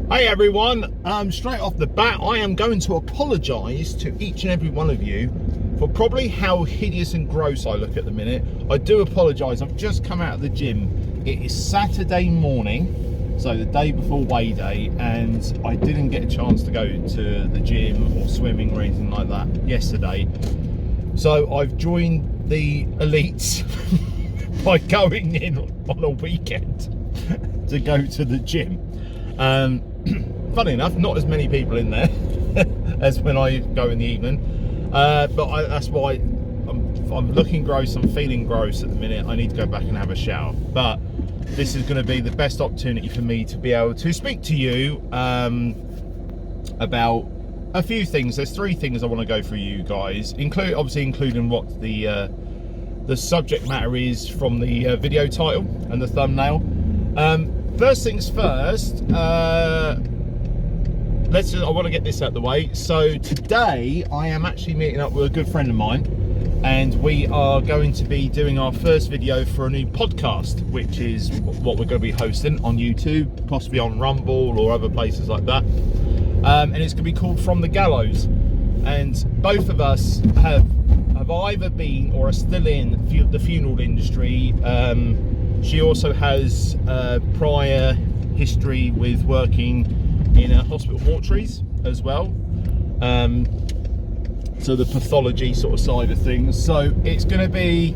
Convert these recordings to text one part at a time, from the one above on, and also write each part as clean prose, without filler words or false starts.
Hey everyone, straight off the bat I am going to apologise to each and every one of you for probably how hideous and gross I look at the minute. I do apologise, I've just come out of the gym. It is Saturday morning, so the day before weigh day, and I didn't get a chance to go to the gym or swimming or anything like that yesterday. So I've joined the elites by going in on a weekend to go to the gym. Funny enough, not as many people in there as when I go in the evening, that's why I'm looking gross. I'm feeling gross at the minute. I need to go back and have a shower, but this is going to be the best opportunity for me to be able to speak to you about a few things. There's three things I want to go through you guys, including what the subject matter is from the video title and the thumbnail. First things first, I want to get this out of the way. So today I am actually meeting up with a good friend of mine, and we are going to be doing our first video for a new podcast, which is what we're going to be hosting on YouTube, possibly on Rumble or other places like that. And it's going to be called From the Gallows. And both of us have either been or are still in the funeral industry. She also has prior history with working in hospital mortuaries as well, so the pathology sort of side of things. So it's going to be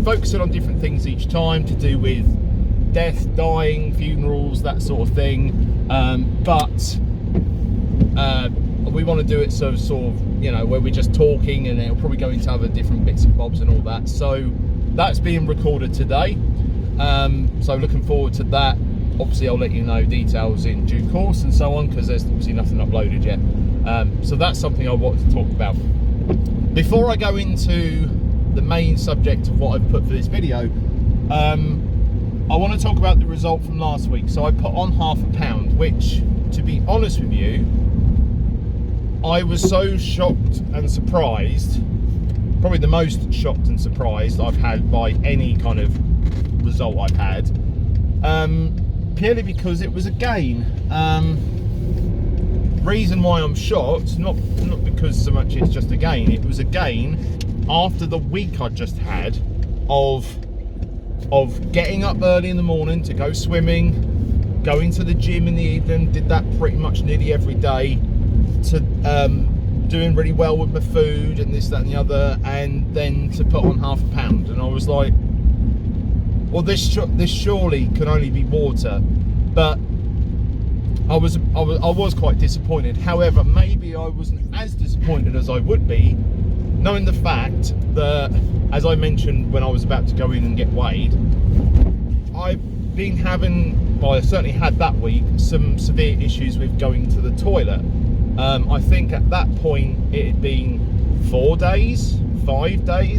focusing on different things each time to do with death, dying, funerals, that sort of thing, but we want to do it sort of, you know, where we're just talking, and it'll probably go into other different bits and bobs and all that. So that's being recorded today, so looking forward to that. Obviously I'll let you know details in due course and so on, because there's obviously nothing uploaded yet. So that's something I wanted to talk about. Before I go into the main subject of what I've put for this video, I want to talk about the result from last week. So I put on £0.5 pound, which, to be honest with you, I was so shocked and surprised, probably the most shocked and surprised I've had by any kind of result I've had, purely because it was a gain. Reason why I'm shocked, not because so much it's just a gain, it was a gain after the week I just had of getting up early in the morning to go swimming, going to the gym in the evening, did that pretty much nearly every day, to doing really well with my food and this, that and the other, and then to put on £0.5 pound. And I was like, well, this surely can only be water. But I was quite disappointed. However, maybe I wasn't as disappointed as I would be, knowing the fact that, as I mentioned when I was about to go in and get weighed, I've been having, well, I certainly had that week, some severe issues with going to the toilet. I think at that point it had been 5 days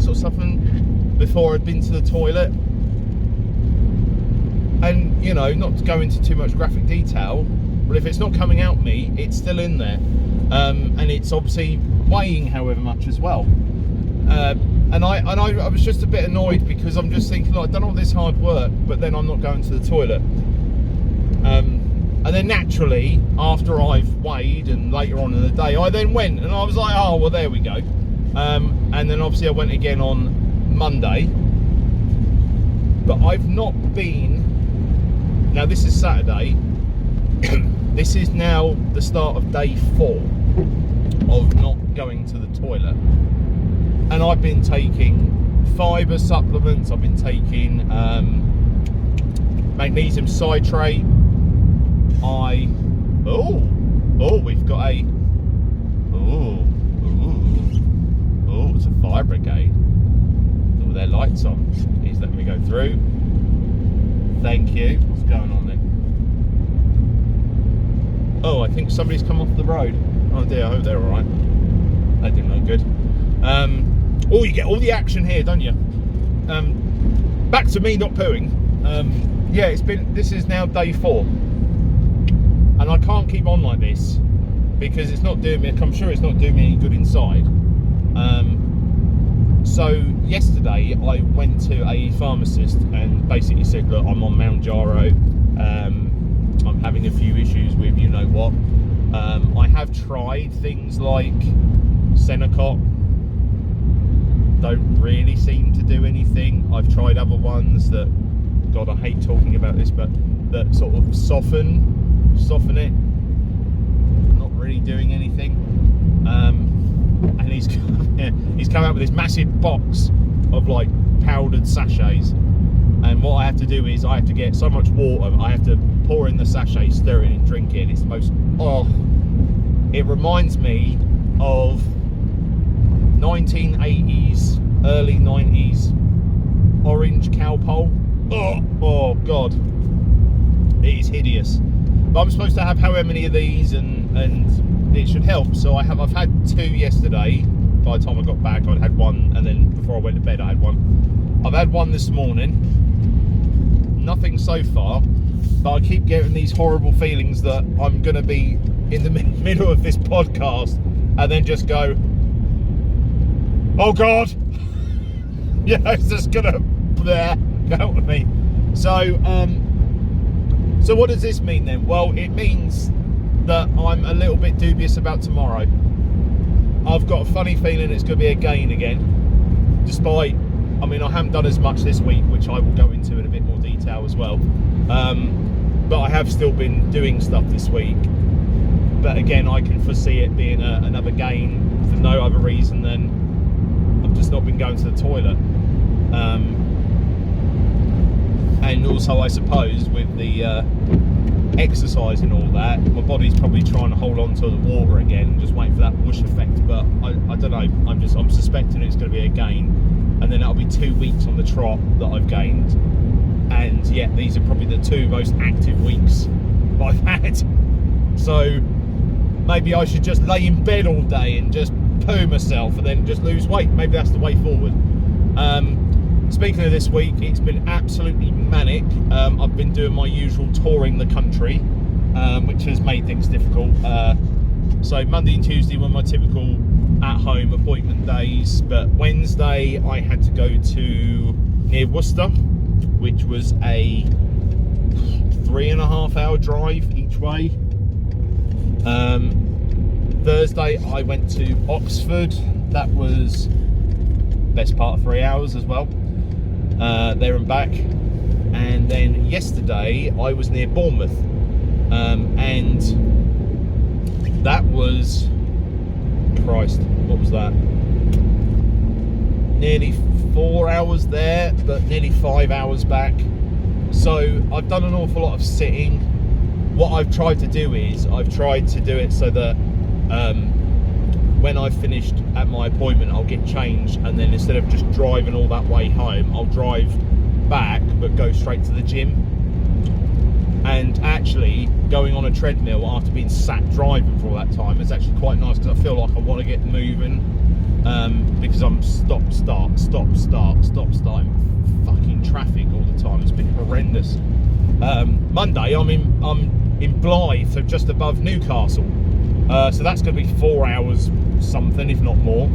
or something before I'd been to the toilet. And, you know, not to go into too much graphic detail, but if it's not coming out me, it's still in there. And it's obviously weighing however much as well. And I was just a bit annoyed, because I'm just thinking, like, I've done all this hard work, but then I'm not going to the toilet. And then naturally, after I've weighed and later on in the day, I then went, and I was like, oh, well, there we go. And then obviously I went again on Monday. But I've not been, now this is Saturday, this is now the start of day 4 of not going to the toilet. And I've been taking fibre supplements, I've been taking magnesium citrate. We've got a, it's a fire brigade. Oh, their lights on. Please let me go through. Thank you. What's going on then? Oh, I think somebody's come off the road. Oh dear, I hope they're alright. That didn't look good. Oh, you get all the action here, don't you? Back to me not pooing. Yeah, this is now day 4. And I can't keep on like this, because it's not doing me, I'm sure it's not doing me any good inside. So yesterday I went to a pharmacist and basically said, look, I'm on Mounjaro, I'm I have tried things like Senecot, don't really seem to do anything. I've tried other ones that, God, I hate talking about this, but that sort of soften it, not really doing anything. And he's come out with this massive box of like powdered sachets, and what I have to do is I have to get so much water, I have to pour in the sachet, stir it and drink it. It's the most, it reminds me of 1980s, early 90s orange cowpole. Oh God, it is hideous. But I'm supposed to have however many of these, and it should help. So I've had 2 yesterday. By the time I got back, I'd had one, and then before I went to bed I had one. I've had one this morning. Nothing so far, but I keep getting these horrible feelings that I'm going to be in the middle of this podcast and then just go, oh God, yeah, it's just gonna go out with me. So what does this mean then? Well, it means that I'm a little bit dubious about tomorrow. I've got a funny feeling it's going to be a gain again, despite, I mean, I haven't done as much this week, which I will go into in a bit more detail as well, but I have still been doing stuff this week. But again, I can foresee it being another gain for no other reason than I've just not been going to the toilet. And also, I suppose, with the exercise and all that, my body's probably trying to hold on to the water again and just waiting for that whoosh effect. But I don't know, I'm suspecting it's going to be a gain, and then that'll be 2 weeks on the trot that I've gained. And yeah, these are probably the 2 most active weeks I've had. So maybe I should just lay in bed all day and just poo myself and then just lose weight. Maybe that's the way forward. Speaking of this week, it's been absolutely manic. I've been doing my usual touring the country, which has made things difficult. So Monday and Tuesday were my typical at-home appointment days, but Wednesday I had to go to near Worcester, which was a 3.5 hour drive each way. Thursday I went to Oxford. That was best part of 3 hours as well, there and back. And then yesterday I was near Bournemouth, and that was, Christ, what was that, nearly 4 hours there, but nearly 5 hours back. So I've done an awful lot of sitting. What I've tried to do is I've tried to do it so that when I've finished at my appointment, I'll get changed, and then instead of just driving all that way home, I'll drive back but go straight to the gym. And actually going on a treadmill after being sat driving for all that time is actually quite nice, because I feel like I want to get moving, because I'm stop start in fucking traffic all the time. It's been horrendous. Monday I'm in Blythe, so just above Newcastle, so that's going to be 4 hours something, if not more.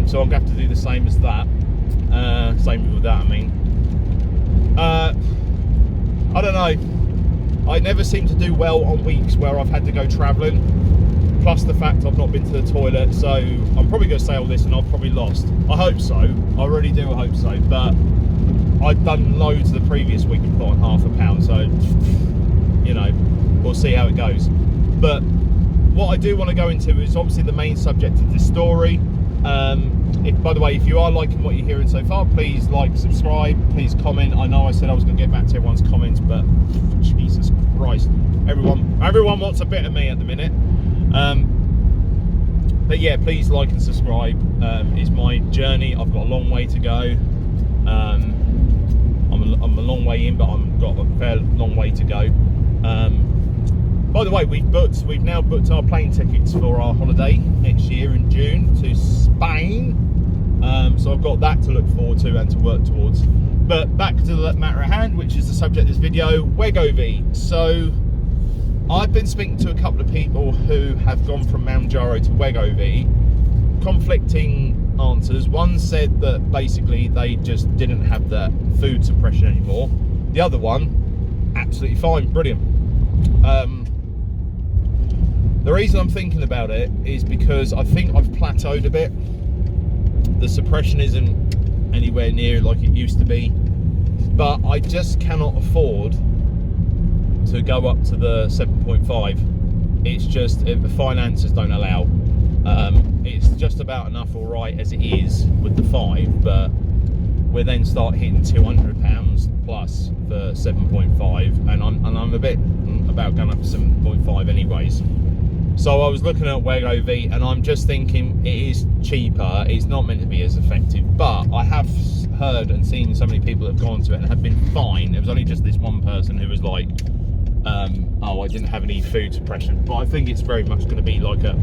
So I'm going to have to do the same as that. Same with that, I mean. I don't know. I never seem to do well on weeks where I've had to go travelling, plus the fact I've not been to the toilet, so I'm probably going to say all this and I've probably lost. I hope so. I really do hope so. But I've done loads the previous week and put on £0.5 pound, so, you know, we'll see how it goes. But what I do want to go into is obviously the main subject of this story. By the way, if you are liking what you're hearing so far, please like, subscribe, please comment. I know I said I was going to get back to everyone's comments, but Jesus Christ, everyone wants a bit of me at the minute. But yeah, please like and subscribe. It's my journey. I've got a long way to go. I'm a long way in, but I've got a fairly long way to go. By the way, we've now booked our plane tickets for our holiday next year in June to Spain. So I've got that to look forward to and to work towards. But back to the matter at hand, which is the subject of this video, Wegovy. So I've been speaking to a couple of people who have gone from Mounjaro to Wegovy. Conflicting answers. One said that basically they just didn't have the food suppression anymore. The other one, absolutely fine, brilliant. The reason I'm thinking about it is because I think I've plateaued a bit. The suppression isn't anywhere near like it used to be, but I just cannot afford to go up to the 7.5. It's just, if the finances don't allow. It's just about enough all right as it is with the 5, but we then start hitting £200 plus for 7.5, and I'm a bit about going up to 7.5 anyways. So I was looking at Wegovy, and I'm just thinking it is cheaper. It's not meant to be as effective, but I have heard and seen so many people that have gone to it and have been fine. There was only just this one person who was like, oh, I didn't have any food suppression. But I think it's very much going to be like a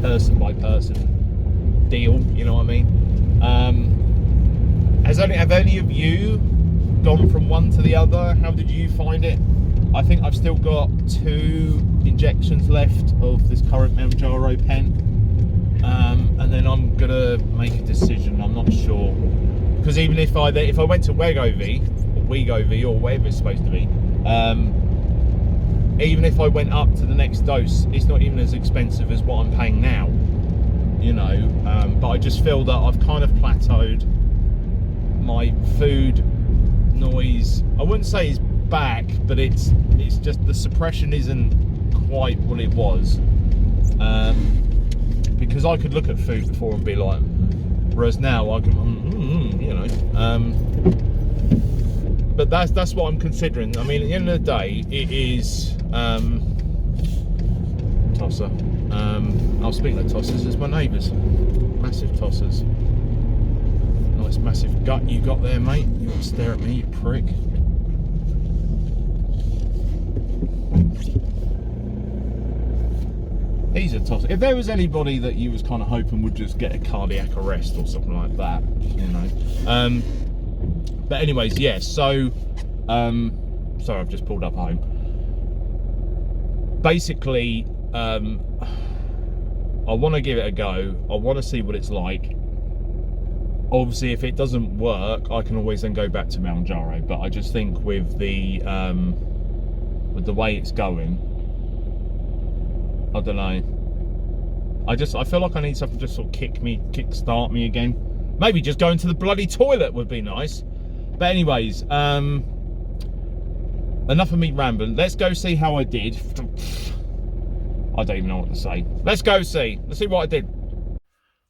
person by person deal, you know what I mean? Have any of you gone from one to the other? How did you find it? I think I've still got 2 injections left of this current Mounjaro pen, and then I'm gonna make a decision. I'm not sure, because even if I went to Wegovy or whatever it's supposed to be, even if I went up to the next dose, it's not even as expensive as what I'm paying now, you know. But I just feel that I've kind of plateaued. My food noise, I wouldn't say is back, but it's just the suppression isn't quite what it was, because I could look at food before and be like, whereas now I can, you know. But that's what I'm considering. I mean, at the end of the day, it is tosser. I was speaking of tossers, it's my neighbours. Massive tossers. Nice massive gut you got there, mate. You won't stare at me, you prick. He's a tosser. If there was anybody that you was kind of hoping would just get a cardiac arrest or something like that, you know. But anyways, yes. So, sorry, I've just pulled up home. Basically, I want to give it a go. I want to see what it's like. Obviously, if it doesn't work, I can always then go back to Mounjaro. But I just think with the way it's going, I don't know. I feel like I need something to just sort of kick start me again. Maybe just going to the bloody toilet would be nice. But anyways, enough of me rambling. Let's go see how I did. I don't even know what to say. Let's go see. Let's see what I did.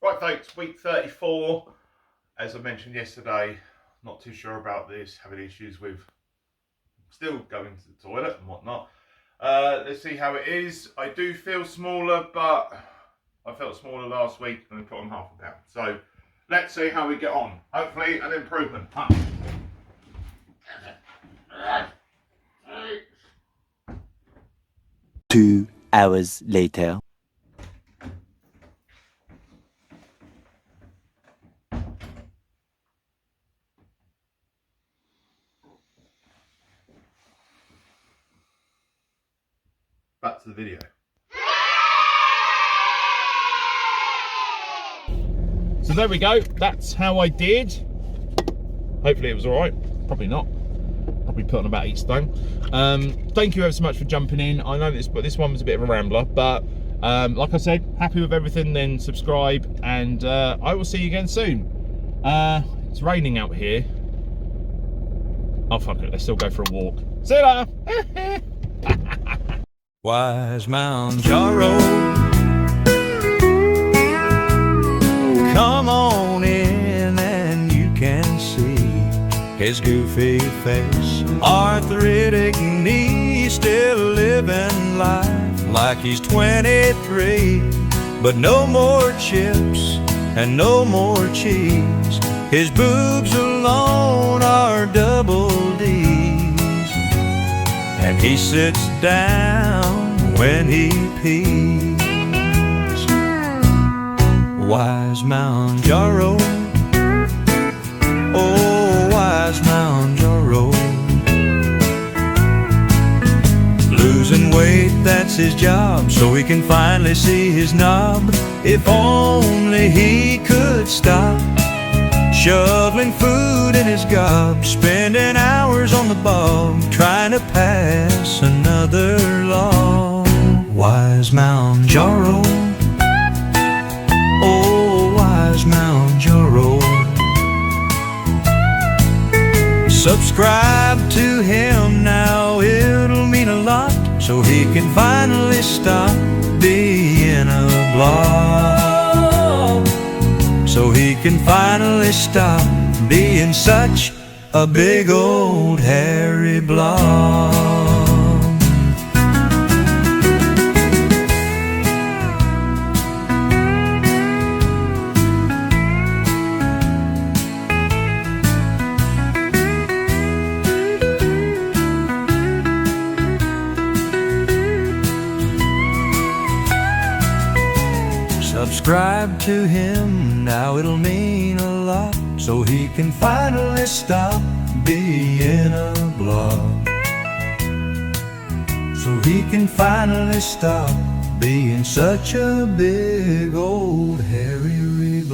Right, folks, week 34. As I mentioned yesterday, not too sure about this, having issues with still going to the toilet and whatnot. Let's see how it is. I do feel smaller, but I felt smaller last week and I put on half a pound. So let's see how we get on. Hopefully an improvement. 2 hours later. Back to the video. So there we go. That's how I did. Hopefully it was all right. Probably not. Probably put on about 8 stone. Thank you ever so much for jumping in. I know this one was a bit of a rambler, but like I said, happy with everything. Then subscribe, and I will see you again soon. It's raining out here. Oh fuck it. Let's still go for a walk. See you later. Wise Mounjaro, come on in and you can see his goofy face, arthritic knee, still living life like he's 23. But no more chips and no more cheese, his boobs alone are double D's. And he sits down when he pees. Wise Mounjaro, oh wise Mounjaro. Losing weight, that's his job, so he can finally see his knob. If only he could stop shoveling food in his gob, spending hours on the bog, trying to pass another law. Wise wise Mounjaro. Oh, wise Mounjaro. Subscribe to him now, it'll mean a lot, so he can finally stop being a blob. So he can finally stop being such a big old hairy blob. Subscribe to him now, it'll mean a lot, so he can finally stop being a blob. So he can finally stop being such a big old hairy blob.